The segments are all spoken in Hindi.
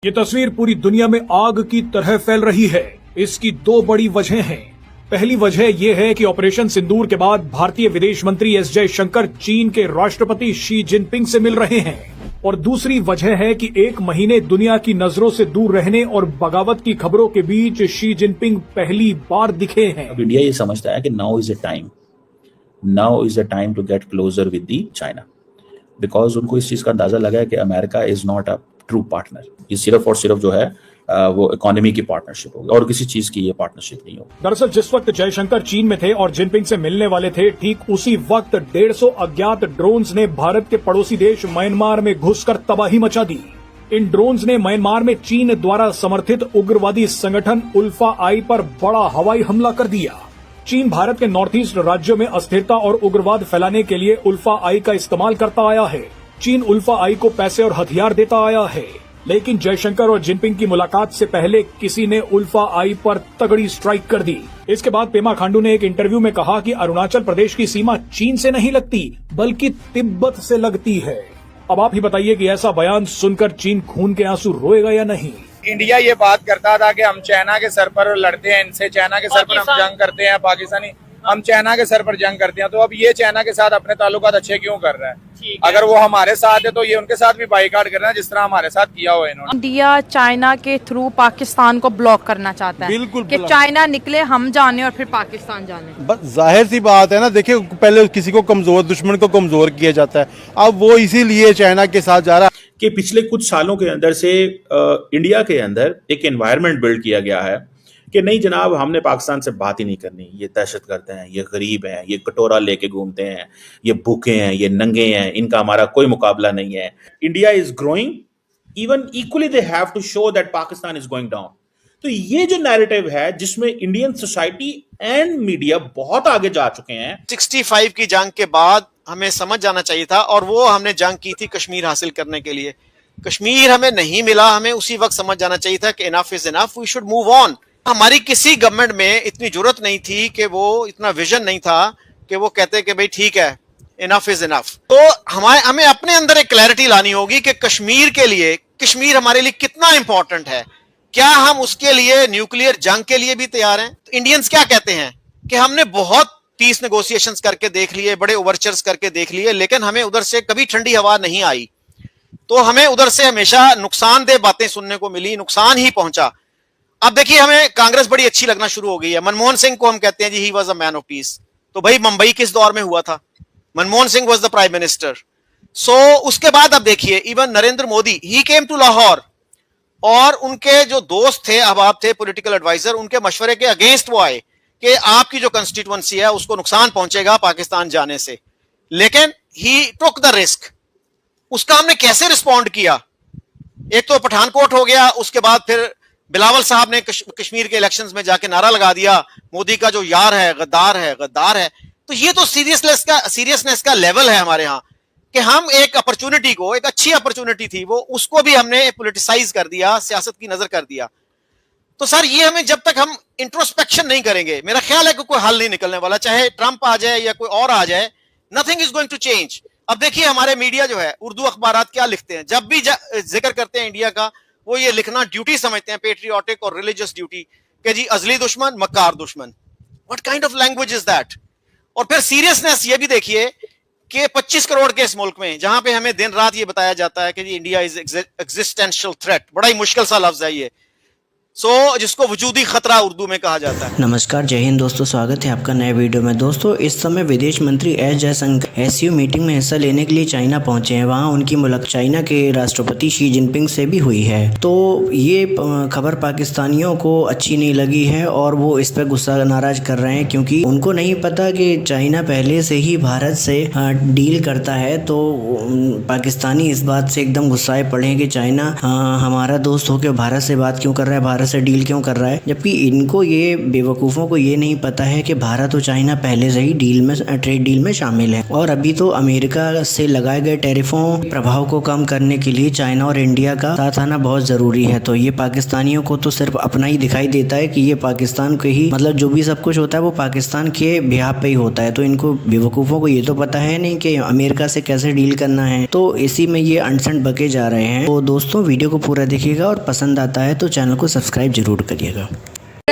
ये तस्वीर पूरी दुनिया में आग की तरह फैल रही है। इसकी दो बड़ी वजह हैं। पहली वजह यह है कि ऑपरेशन सिंदूर के बाद भारतीय विदेश मंत्री एस जयशंकर चीन के राष्ट्रपति शी जिनपिंग से मिल रहे हैं, और दूसरी वजह है कि एक महीने दुनिया की नजरों से दूर रहने और बगावत की खबरों के बीच शी जिनपिंग पहली बार दिखे हैं। अब इंडिया ये समझता है कि now is a time to get closer with the China, because उनको इस चीज का अंदाजा लगा है कि America is not a true partner. ये सिर्फ और सिर्फ जो है वो इकोनॉमी की पार्टनरशिप होगी और किसी चीज की ये पार्टनरशिप नहीं होगी। दरअसल जिस वक्त जयशंकर चीन में थे और जिनपिंग से मिलने वाले थे, ठीक उसी वक्त 150 अज्ञात ड्रोन्स ने भारत के पड़ोसी देश म्यांमार में घुसकर तबाही मचा दी। इन ड्रोन्स ने म्यांमार में चीन द्वारा समर्थित उग्रवादी संगठन उल्फा आई पर बड़ा हवाई हमला कर दिया। चीन भारत के नॉर्थ ईस्ट राज्यों में अस्थिरता और उग्रवाद फैलाने के लिए उल्फा आई का इस्तेमाल करता आया है। चीन उल्फा आई को पैसे और हथियार देता आया है, लेकिन जयशंकर और जिनपिंग की मुलाकात से पहले किसी ने उल्फा आई पर तगड़ी स्ट्राइक कर दी। इसके बाद पेमा खांडू ने एक इंटरव्यू में कहा कि अरुणाचल प्रदेश की सीमा चीन से नहीं लगती बल्कि तिब्बत से लगती है। अब आप ही बताइए कि ऐसा बयान सुनकर चीन खून के आंसू रोएगा या नहीं। इंडिया ये बात करता था कि हम चाइना के सर पर लड़ते हैं, इनसे चाइना के सर पर हम जंग करते हैं, पाकिस्तानी हम चाइना के सर पर जंग करते हैं, तो अब ये चाइना के साथ अपने ताल्लुकात अच्छे क्यों कर रहा है? अगर वो हमारे साथ है तो ये उनके साथ भी बाइकाट कर रहा है जिस तरह हमारे साथ किया हुआ है इन्होंने। इंडिया चाइना के थ्रू पाकिस्तान को ब्लॉक करना चाहता है। बिल्कुल कि चाइना निकले, हम जाने और फिर पाकिस्तान जाने। बस जाहिर सी बात है ना, देखिए पहले किसी को कमजोर दुश्मन को कमजोर किया जाता है, अब वो इसीलिए चाइना के साथ जा रहा है। कि पिछले कुछ सालों के अंदर से इंडिया के अंदर एक एनवायरनमेंट बिल्ड किया गया है कि नहीं जनाब, हमने पाकिस्तान से बात ही नहीं करनी, ये दहशत करते हैं, ये गरीब हैं, ये कटोरा लेके घूमते हैं, ये भूखे हैं, ये नंगे हैं, इनका हमारा कोई मुकाबला नहीं है। India is growing, even equally they have to show that Pakistan is going down. तो ये जो नैरेटिव है जिसमें इंडियन सोसाइटी एंड मीडिया बहुत आगे जा चुके हैं। 65 की जंग के बाद हमें समझ जाना चाहिए था, और वो हमने जंग की थी कश्मीर हासिल करने के लिए। कश्मीर हमें नहीं मिला, हमें उसी वक्त समझ जाना चाहिए था कि enough is enough, we should move on. हमारी किसी गवर्नमेंट में इतनी जरूरत नहीं थी कि वो इतना विजन नहीं था कि वो कहते कि भाई ठीक है, इनफ इज इनफ। तो हमें अपने अंदर एक क्लैरिटी लानी होगी कि कश्मीर के लिए, कश्मीर हमारे लिए कितना इंपॉर्टेंट है। क्या हम उसके लिए न्यूक्लियर जंग के लिए भी तैयार हैं? तो इंडियंस क्या कहते हैं कि हमने बहुत पीस नेगोशिएशंस करके देख लिए, बड़े ओवरचर्स करके देख लिए, लेकिन हमें उधर से कभी ठंडी हवा नहीं आई। तो हमें उधर से हमेशा नुकसानदेह बातें सुनने को मिली, नुकसान ही पहुंचा। अब देखिए हमें कांग्रेस बड़ी अच्छी लगना शुरू हो गई है। मनमोहन सिंह को हम कहते हैं जी he was a man of peace. तो भाई मुंबई किस दौर में हुआ था? Manmohan Singh was the prime minister. So उसके बाद अब देखिए even Narendra Modi he came to Lahore, और उनके जो दोस्त थे, अहबाब थे, पॉलिटिकल एडवाइजर, उनके मशवरे के अगेंस्ट वो आए कि आपकी जो कंस्टिट्यूएंसी है उसको नुकसान पहुंचेगा पाकिस्तान जाने से, लेकिन ही टुक द रिस्क। उसका हमने कैसे रिस्पॉन्ड किया? एक तो पठानकोट हो गया, उसके बाद फिर बिलावल साहब ने कश्मीर के इलेक्शंस में जाके नारा लगा दिया मोदी का जो यार है गद्दार है, गद्दार है। तो ये तो सीरियसनेस का लेवल है हमारे यहाँ कि हम एक अपॉर्चुनिटी को, एक अच्छी अपॉर्चुनिटी थी वो, उसको भी हमने पॉलिटिसाइज कर दिया, सियासत की नजर कर दिया। तो सर ये हमें जब तक हम इंट्रोस्पेक्शन नहीं करेंगे, मेरा ख्याल है कि कोई हल नहीं निकलने वाला, चाहे ट्रंप आ जाए या कोई और आ जाए, nothing is going to change. अब देखिए हमारे मीडिया जो है, उर्दू अखबारात क्या लिखते हैं, जब भी जिक्र करते हैं इंडिया का, वो ये लिखना ड्यूटी समझते हैं, पेट्रियोटिक और रिलीजियस ड्यूटी, कि जी अजली दुश्मन मक्कार दुश्मन। What kind of language is that? और फिर सीरियसनेस ये भी देखिए कि 25 करोड़ के इस मुल्क में, जहां पे हमें दिन रात ये बताया जाता है कि जी इंडिया इज एग्जिस्टेंशियल थ्रेट, बड़ा ही मुश्किल सा लफ्ज है ये, जिसको वजूदी खतरा उर्दू में कहा जाता है। नमस्कार, जय हिंद दोस्तों, स्वागत है आपका नए वीडियो में। दोस्तों इस समय विदेश मंत्री एस जयशंकर एससीओ मीटिंग में हिस्सा लेने के लिए चाइना पहुंचे हैं। वहां उनकी मुलाकात चाइना के राष्ट्रपति शी जिनपिंग से भी हुई है। तो ये खबर पाकिस्तानियों को अच्छी नहीं लगी है और वो इस पर गुस्सा नाराज कर रहे हैं, क्योंकि उनको नहीं पता कि चाइना पहले से ही भारत से डील करता है। तो पाकिस्तानी इस बात से एकदम गुस्साए पड़े हैं कि चाइना हमारा दोस्त होकर भारत से बात क्यों कर रहा है, भारत भारत से डील क्यों कर रहा है, जबकि इनको ये बेवकूफ़ों को ये नहीं पता है कि भारत और चाइना पहले से ही डील में ट्रेड डील में शामिल है। और अभी तो अमेरिका से लगाए गए टैरिफों प्रभाव को कम करने के लिए चाइना और इंडिया का साथ आना बहुत ज़रूरी है। तो ये पाकिस्तानियों को तो सिर्फ अपना ही दिखाई देता है कि ये पाकिस्तान के ही, मतलब जो भी सब कुछ होता है वो पाकिस्तान के बिहाफ पे ही होता है। तो इनको बेवकूफ़ों को ये तो पता है नहीं कि अमेरिका से कैसे डील करना है, तो इसी में ये अनसंट बके जा रहे हैं। तो दोस्तों वीडियो को पूरा देखिएगा और पसंद आता है तो चैनल को सब्सक्राइब जरूर करिएगा।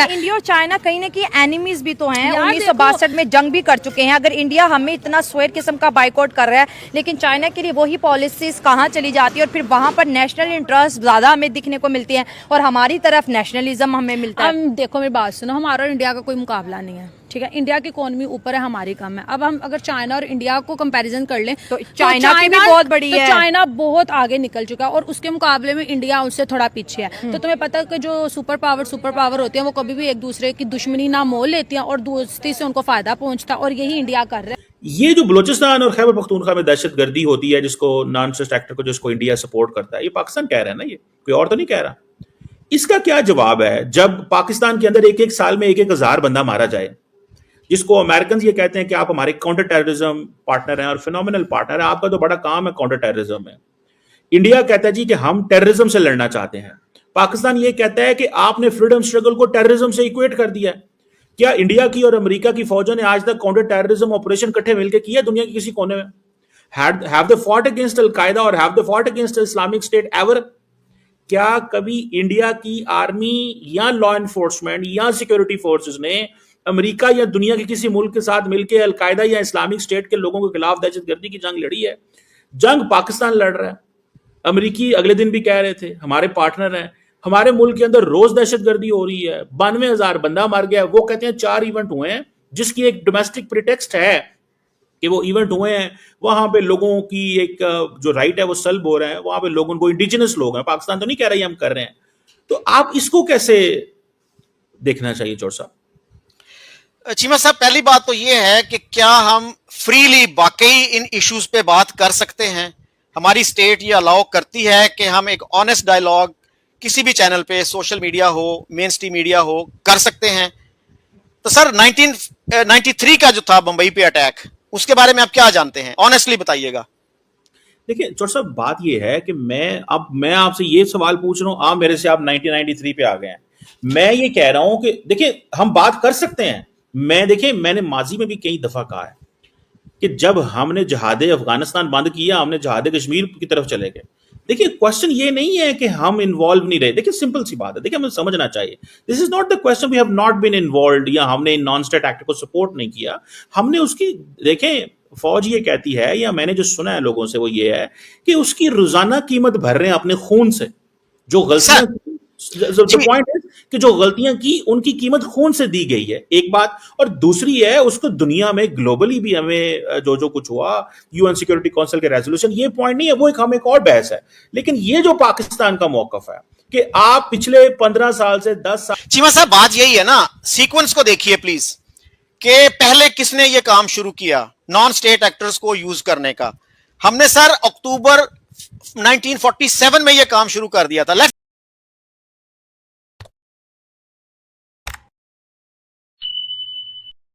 इंडिया और चाइना कहीं ना कहीं एनिमीज भी तो हैं। 1962 में जंग भी कर चुके हैं। अगर इंडिया हमें इतना स्वेट किस्म का बाइकआउट कर रहा है, लेकिन चाइना के लिए वही पॉलिसीज कहाँ चली जाती है और फिर वहाँ पर नेशनल इंटरेस्ट ज्यादा हमें दिखने को मिलती है और हमारी तरफ नेशनलिज्म हमें मिलता है। देखो मेरी बात सुनो, हमारा और इंडिया का कोई मुकाबला नहीं है, ठीक है। इंडिया की इकोनॉमी ऊपर है, हमारी कम है। अब हम अगर चाइना और इंडिया को कंपैरिजन कर लें तो चाइना की भी बहुत बड़ी है। चाइना बहुत आगे निकल चुका है और उसके मुकाबले में इंडिया उससे थोड़ा पीछे है। तो तुम्हें पता है कि जो सुपर पावर होते हैं वो कभी भी एक दूसरे की दुश्मनी ना मोल लेती हैं और दोस्ती से उनको फायदा पहुंचता है, और यही इंडिया कर रहा है। ये जो बलूचिस्तान और खैबर पख्तूनख्वा में दहशतगर्दी होती है, जिसको नॉन स्टेट एक्टर को, जिसको इंडिया सपोर्ट करता है, ये पाकिस्तान कह रहा है ना, ये कोई और तो नहीं कह रहा। इसका क्या जवाब है जब पाकिस्तान के अंदर एक साल में 1,000 बंदा मारा जाए, जिसको अमेरिकन ये कहते हैं कि आप हमारे काउंटर टेररिज्म पार्टनर हैं और फिनोमिनल पार्टनर हैं, आपका तो बड़ा काम है काउंटर टेररिज्म में। इंडिया कहता है जी कि हम टेररिज्म से लड़ना चाहते हैं। पाकिस्तान ये कहता है कि आपने फ्रीडम स्ट्रगल को टेररिज्म से इक्वेट कर दिया है। क्या इंडिया की और अमेरिका की फौजों ने आज तक काउंटर टेररिज्म ऑपरेशन इकट्ठे मिलकर किया दुनिया के किसी कोने में? हैव दे फॉट अगेंस्ट अल कायदा और have they fought against Islamic state ever? क्या कभी इंडिया की आर्मी या लॉ एनफोर्समेंट या सिक्योरिटी फोर्सेस ने अमेरिका या दुनिया के किसी मुल्क के साथ मिलकर अलकायदा या इस्लामिक स्टेट के लोगों के खिलाफ दहशतगर्दी की जंग लड़ी है? जंग पाकिस्तान लड़ रहा है। अमेरिकी अगले दिन भी कह रहे थे हमारे पार्टनर हैं, हमारे मुल्क के अंदर रोज दहशतगर्दी हो रही है, 92,000 बंदा मार गया। वो कहते हैं 4 इवेंट हुए हैं, जिसकी एक डोमेस्टिक प्रिटेक्स्ट है कि वो इवेंट हुए हैं, वहां पे लोगों की एक जो राइट है वो सल्ब हो रहे हैं, वहां पे लोगों को इंडिजिनस लोग हैं। पाकिस्तान तो नहीं कह रही हम कर रहे हैं। तो आप इसको कैसे देखना चाहिए चौर साहब? चीमा साहब, पहली बात तो ये है कि क्या हम फ्रीली वाकई इन इश्यूज पे बात कर सकते हैं? हमारी स्टेट ये अलाउ करती है कि हम एक ऑनेस्ट डायलॉग किसी भी चैनल पे, सोशल मीडिया हो, मेन स्ट्रीम मीडिया हो, कर सकते हैं? तो सर 1993 का जो था बंबई पे अटैक, उसके बारे में आप क्या जानते हैं? ऑनेस्टली बताइएगा। देखिए चौर साहब, बात ये है कि मैं आपसे ये सवाल पूछ रहा हूं, आप मेरे से आप 1993 पे आ गए हैं। मैं ये कह रहा हूं कि देखिए हम बात कर सकते हैं। मैंने माजी में भी कई दफा कहा है कि जब हमने जहाद अफगानिस्तान बंद किया, हमने जहाद कश्मीर की तरफ चले गए। देखिए क्वेश्चन ये नहीं है कि हम इन्वॉल्व नहीं रहे। देखिए सिंपल सी बात है, देखिए हमें समझना चाहिए, this is not the question we have not been involved या हमने नॉन स्टेट एक्ट को सपोर्ट नहीं किया। हमने उसकी, देखें फौज ये कहती है या मैंने जो सुना है लोगों से वो ये है कि उसकी रोजाना कीमत भर रहे हैं अपने खून से। जो गलतियां, पॉइंट है कि जो गलतियां की उनकी कीमत खून से दी गई है, एक बात। और दूसरी है उसको दुनिया में ग्लोबली भी हमें जो कुछ हुआ, यूएन सिक्योरिटी काउंसिल के रेजोल्यूशन, ये पॉइंट नहीं है, वो हम एक और बहस है। लेकिन ये जो पाकिस्तान का मौकफ है कि आप पिछले 15 साल से 10 साल। चीमा साहब, बात यही है ना, सीक्वेंस को देखिए प्लीज, कि पहले किसने ये काम शुरू किया नॉन स्टेट एक्टर्स को यूज करने का? हमने सर अक्टूबर 1947 में ये काम शुरू कर दिया था।